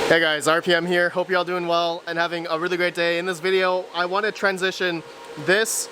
Hey guys, RPM here. Hope you're all doing well and having a really great day. In this video, I want to transition this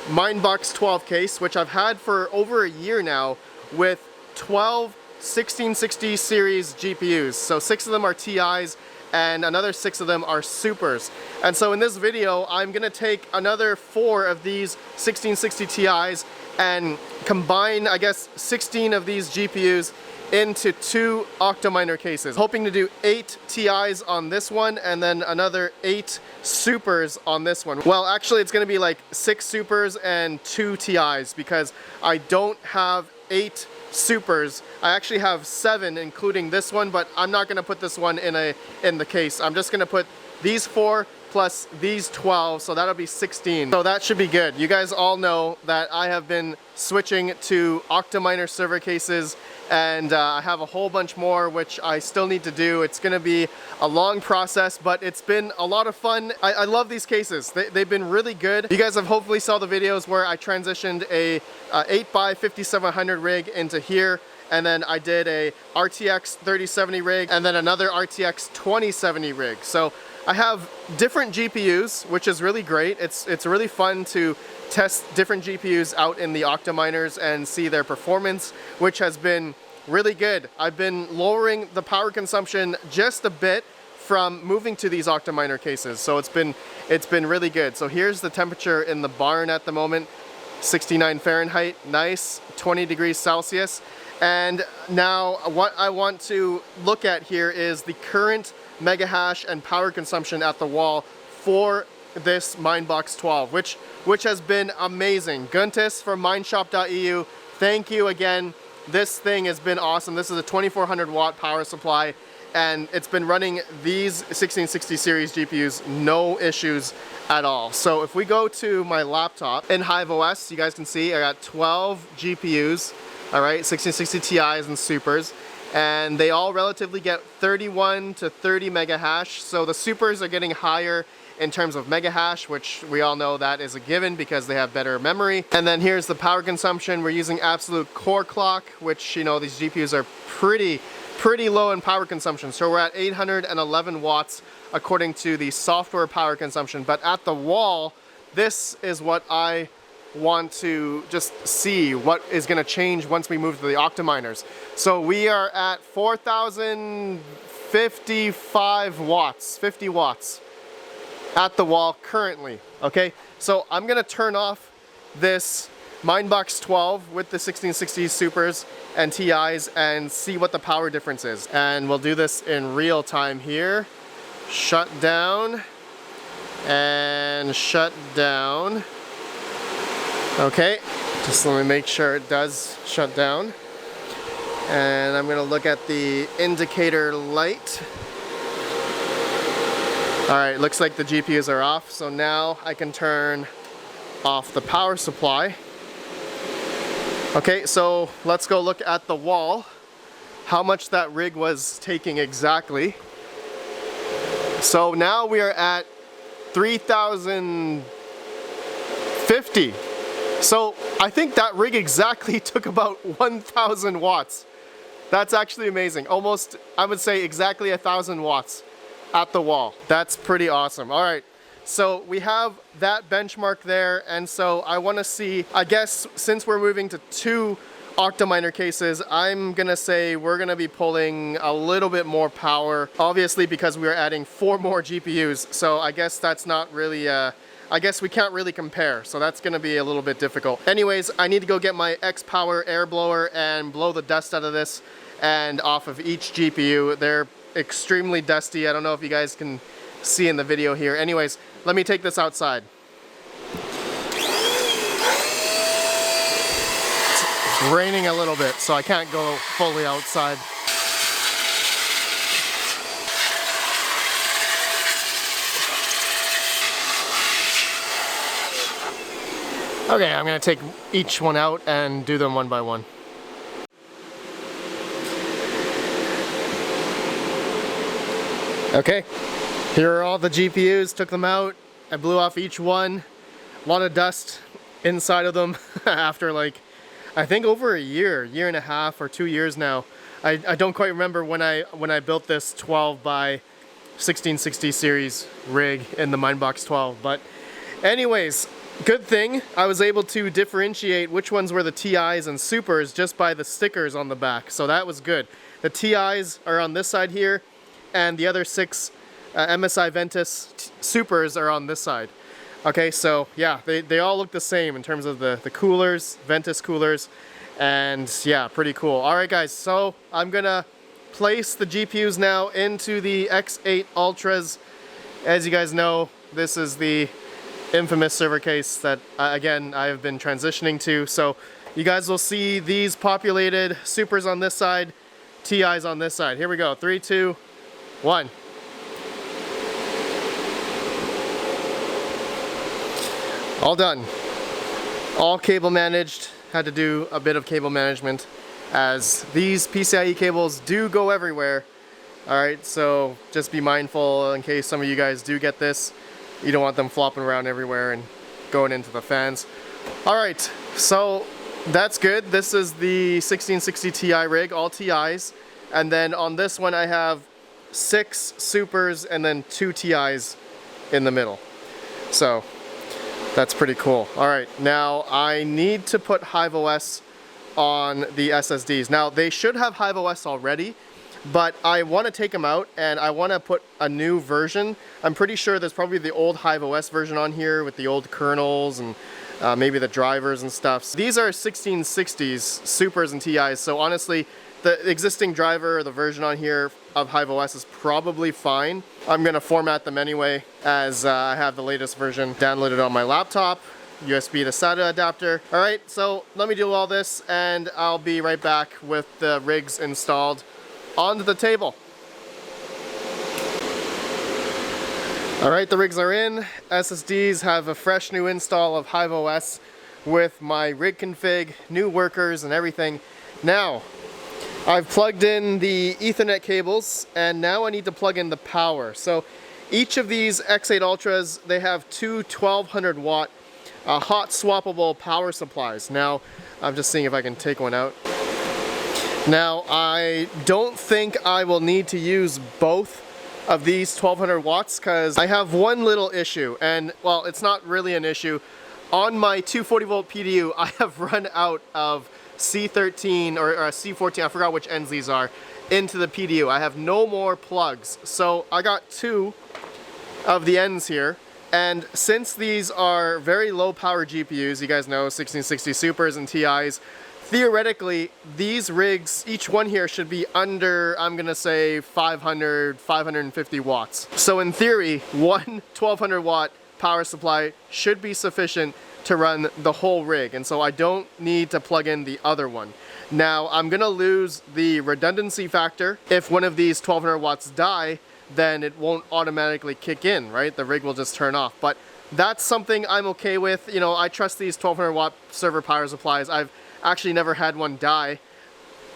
Minebox 12 case, which I've had for over a year now, with 12 1660 series GPUs. So 6 of them are TIs and another 6 of them are Supers. And so in this video, I'm going to take another 4 of these 1660 TIs and combine, I guess, 16 of these GPUs into 2 Octominer cases. Hoping to do 8 TIs on this one and then another 8 Supers on this one. Well, actually it's gonna be like 6 Supers and 2 TIs because I don't have 8 Supers. I actually have 7 including this one, but I'm not gonna put this one in the case. I'm just gonna put these 4 plus these 12, so that'll be 16. So that should be good. You guys all know that I have been switching to Octominer server cases, and I have a whole bunch more which I still need to do. It's gonna be a long process, but it's been a lot of fun. I love these cases. They've been really good. You guys have hopefully saw the videos where I transitioned a 8x5700 rig into here, and then I did a RTX 3070 rig and then another RTX 2070 rig. So I have different GPUs, which is really great. It's really fun to test different GPUs out in the Octominers and see their performance, which has been really good. I've been lowering the power consumption just a bit from moving to these Octominer cases, so it's been really good. So here's the temperature in the barn at the moment: 69 Fahrenheit, nice, 20 degrees Celsius. And now what I want to look at here is the current mega hash and power consumption at the wall for this Minebox 12, which has been amazing. Guntis from mineshop.eu, thank you again. This thing has been awesome. This is a 2400 watt power supply, and it's been running these 1660 series GPUs no issues at all. So if we go to my laptop in Hive OS, you guys can see I got 12 GPUs, all right, 1660 Ti's and Supers, and they all relatively get 31 to 30 mega hash. So the Supers are getting higher in terms of mega hash, which we all know that is a given because they have better memory. And then here's the power consumption. We're using absolute core clock, which, you know, these GPUs are pretty low in power consumption. So we're at 811 watts according to the software power consumption. But at the wall, this is what I want to just see what is going to change once we move to the Octominers. So we are at 4055 watts, 50 watts at the wall currently. Okay, so I'm going to turn off this Minebox 12 with the 1660 Supers and TIs and see what the power difference is. And we'll do this in real time here. Shut down and shut down. Okay, just let me make sure it does shut down. And I'm gonna look at the indicator light. All right, looks like the GPUs are off, so now I can turn off the power supply. Okay, so let's go look at the wall, how much that rig was taking exactly. So now we are at 3050. So I think that rig exactly took about 1000 watts. That's actually amazing. Almost, I would say exactly 1000 watts at the wall. That's pretty awesome. All right, so we have that benchmark there, and so I want to see, I guess since we're moving to 2 Octominer cases, I'm gonna say we're gonna be pulling a little bit more power, obviously because we're adding 4 more GPUs. So I guess that's not really I guess we can't really compare, so that's gonna be a little bit difficult. Anyways, I need to go get my X-Power air blower and blow the dust out of this and off of each GPU. They're extremely dusty. I don't know if you guys can see in the video here. Anyways, let me take this outside. It's raining a little bit, so I can't go fully outside. Okay, I'm gonna take each one out and do them one by one. Okay, here are all the GPUs, took them out, I blew off each one. A lot of dust inside of them after like, I think over a year and a half or 2 years now. I don't quite remember when I built this 12 by 1660 series rig in the Mindbox 12. But anyways, good thing I was able to differentiate which ones were the TIs and Supers just by the stickers on the back, so that was good. The TIs are on this side here, and the other 6 MSI Ventus Supers are on this side. Okay, so yeah, they all look the same in terms of the coolers, Ventus coolers, and yeah, pretty cool. Alright guys, so I'm gonna place the GPUs now into the X8 Ultras. As you guys know, this is the infamous server case that, again, I've been transitioning to. So you guys will see these populated Supers on this side, TIs on this side. Here we go, 3, 2, 1. All done. All cable managed. Had to do a bit of cable management as these PCIe cables do go everywhere. Alright, so just be mindful in case some of you guys do get this. You don't want them flopping around everywhere and going into the fans. Alright, so that's good. This is the 1660 Ti rig, all TIs. And then on this one I have 6 Supers and then 2 TIs in the middle. So that's pretty cool. Alright, now I need to put HiveOS on the SSDs. Now they should have HiveOS already, but I want to take them out and I want to put a new version. I'm pretty sure there's probably the old HiveOS version on here with the old kernels and maybe the drivers and stuff. So these are 1660s, Supers and TIs, so honestly the existing driver or the version on here of HiveOS is probably fine. I'm going to format them anyway as I have the latest version downloaded on my laptop. USB to SATA adapter. Alright, so let me do all this and I'll be right back with the rigs installed onto the table. Alright, the rigs are in. SSDs have a fresh new install of HiveOS with my rig config, new workers and everything. Now, I've plugged in the Ethernet cables and now I need to plug in the power. So each of these X8 Ultras, they have two 1200 watt hot swappable power supplies. Now, I'm just seeing if I can take one out. Now, I don't think I will need to use both of these 1200 watts because I have one little issue, and well, it's not really an issue. On my 240 volt PDU, I have run out of C13 or C14, I forgot which ends these are, into the PDU. I have no more plugs. So I got 2 of the ends here. And since these are very low power GPUs, you guys know 1660 Supers and TIs, theoretically these rigs, each one here should be under, I'm gonna say 500, 550 watts. So in theory, one 1200 watt power supply should be sufficient to run the whole rig, and so I don't need to plug in the other one. Now I'm gonna lose the redundancy factor. If one of these 1200 watts die, then it won't automatically kick in, right? The rig will just turn off. But that's something I'm okay with. You know, I trust these 1200 watt server power supplies. I've actually never had one die,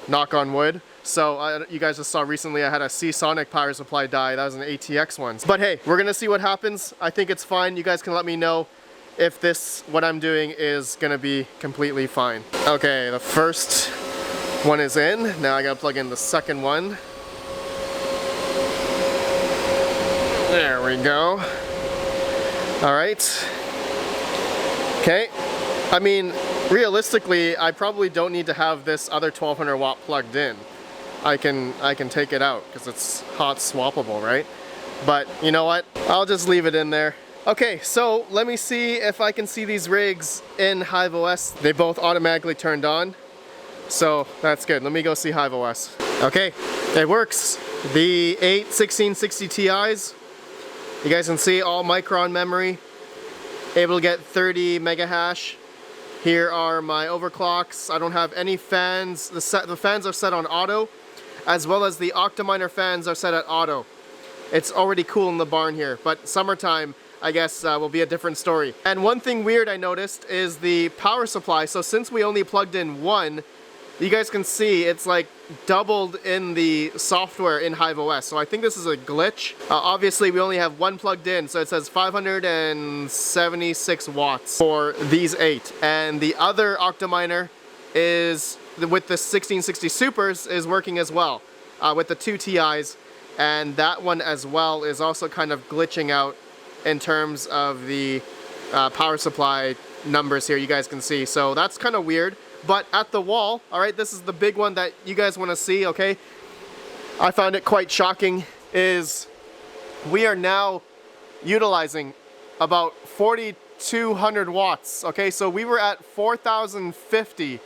knock on wood. So you guys just saw recently I had a Seasonic power supply die. That was an ATX one. But hey, we're gonna see what happens. I think it's fine. You guys can let me know if this, what I'm doing is gonna be completely fine. Okay, the first one is in. Now I gotta plug in the second one. There we go. All right. Okay. I mean, realistically, I probably don't need to have this other 1200 watt plugged in. I can take it out because it's hot swappable, right? But you know what? I'll just leave it in there. Okay, so let me see if I can see these rigs in HiveOS. They both automatically turned on. So that's good. Let me go see HiveOS. Okay, it works. The 8 1660 Ti's. You guys can see all Micron memory, able to get 30 mega hash. Here are my overclocks. I don't have any fans. The fans are set on auto, as well as the Octominer fans are set at auto. It's already cool in the barn here, but summertime, I guess, will be a different story. And one thing weird I noticed is the power supply. So since we only plugged in one, you guys can see it's like doubled in the software in HiveOS. So I think this is a glitch. Obviously we only have one plugged in, so it says 576 watts for these 8. And the other Octominer is, with the 1660 Supers, is working as well, with the 2 TIs. and that one as well is also kind of glitching out in terms of the power supply numbers here, you guys can see. So that's kind of weird. But at the wall, all right, this is the big one that you guys want to see, okay? I found it quite shocking, is we are now utilizing about 4,200 watts, okay? So we were at 4,050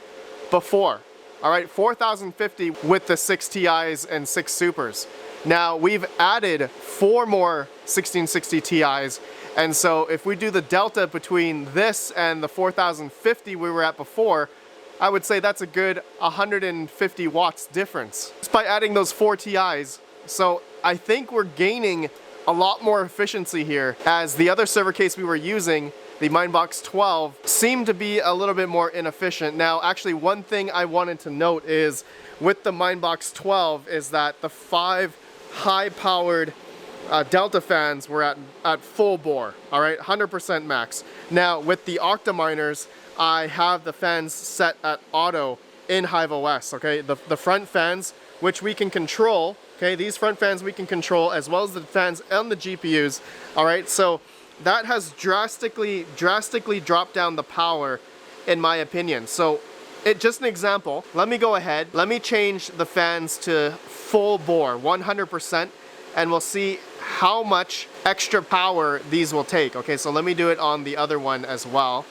before, all right? 4,050 with the 6 Ti's and 6 Supers. Now we've added 4 more 1660 Ti's, and so if we do the delta between this and the 4,050 we were at before, I would say that's a good 150 watts difference just by adding those 4 Ti's. So I think we're gaining a lot more efficiency here, as the other server case we were using, the Minebox 12, seemed to be a little bit more inefficient. Now, actually, one thing I wanted to note is with the Minebox 12 is that the 5 high-powered Delta fans were at full bore, all right, 100% max. Now, with the Octaminers, I have the fans set at auto in Hive OS, okay? The front fans, which we can control, okay? These front fans we can control, as well as the fans on the GPUs, all right? So that has drastically dropped down the power, in my opinion. So just an example, let me go ahead, let me change the fans to full bore, 100%, and we'll see how much extra power these will take. Okay, so let me do it on the other one as well.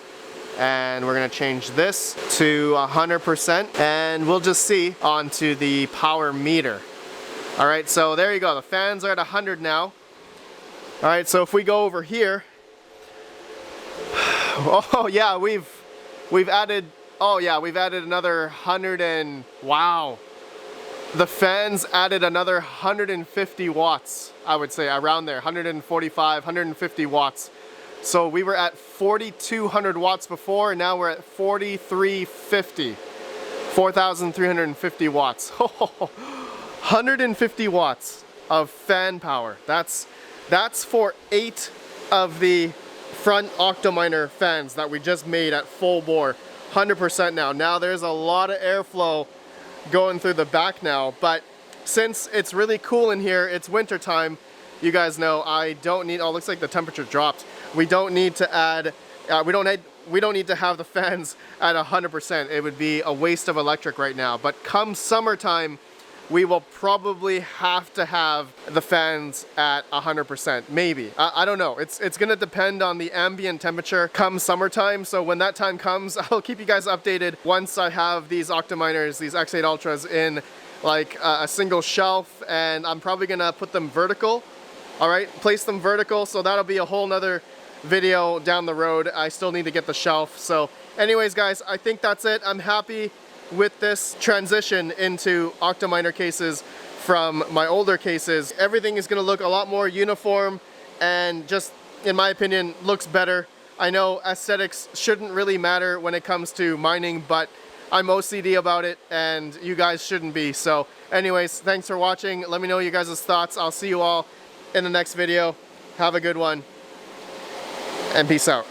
And we're gonna change this to 100%, and we'll just see onto the power meter. All right, so there you go. The fans are at 100 now. All right, so if we go over here, oh yeah, we've added, oh yeah, we've added another 100 and, wow. The fans added another 150 watts, I would say, around there, 145, 150 watts. So we were at 4,200 watts before, and now we're at 4,350. 4,350 watts. 150 watts of fan power. That's for 8 of the front Octominer fans that we just made at full bore. 100% now. Now there's a lot of airflow going through the back now, but since it's really cool in here, it's winter time, you guys know I don't need, oh, looks like the temperature dropped. We don't need to add, we don't need to have the fans at 100%. It would be a waste of electric right now. But come summertime, we will probably have to have the fans at 100%, maybe. I don't know. It's gonna depend on the ambient temperature come summertime. So when that time comes, I'll keep you guys updated once I have these Octaminers, these X8 Ultras in like a single shelf, and I'm probably gonna put them vertical. All right, place them vertical, so that'll be a whole nother video down the road. I still need to get the shelf. So anyways, guys, I think that's it. I'm happy with this transition into Octominer cases from my older cases. Everything is gonna look a lot more uniform and just, in my opinion, looks better. I know aesthetics shouldn't really matter when it comes to mining, but I'm OCD about it, and you guys shouldn't be. So anyways, thanks for watching. Let me know your guys' thoughts. I'll see you all in the next video. Have a good one, and peace out.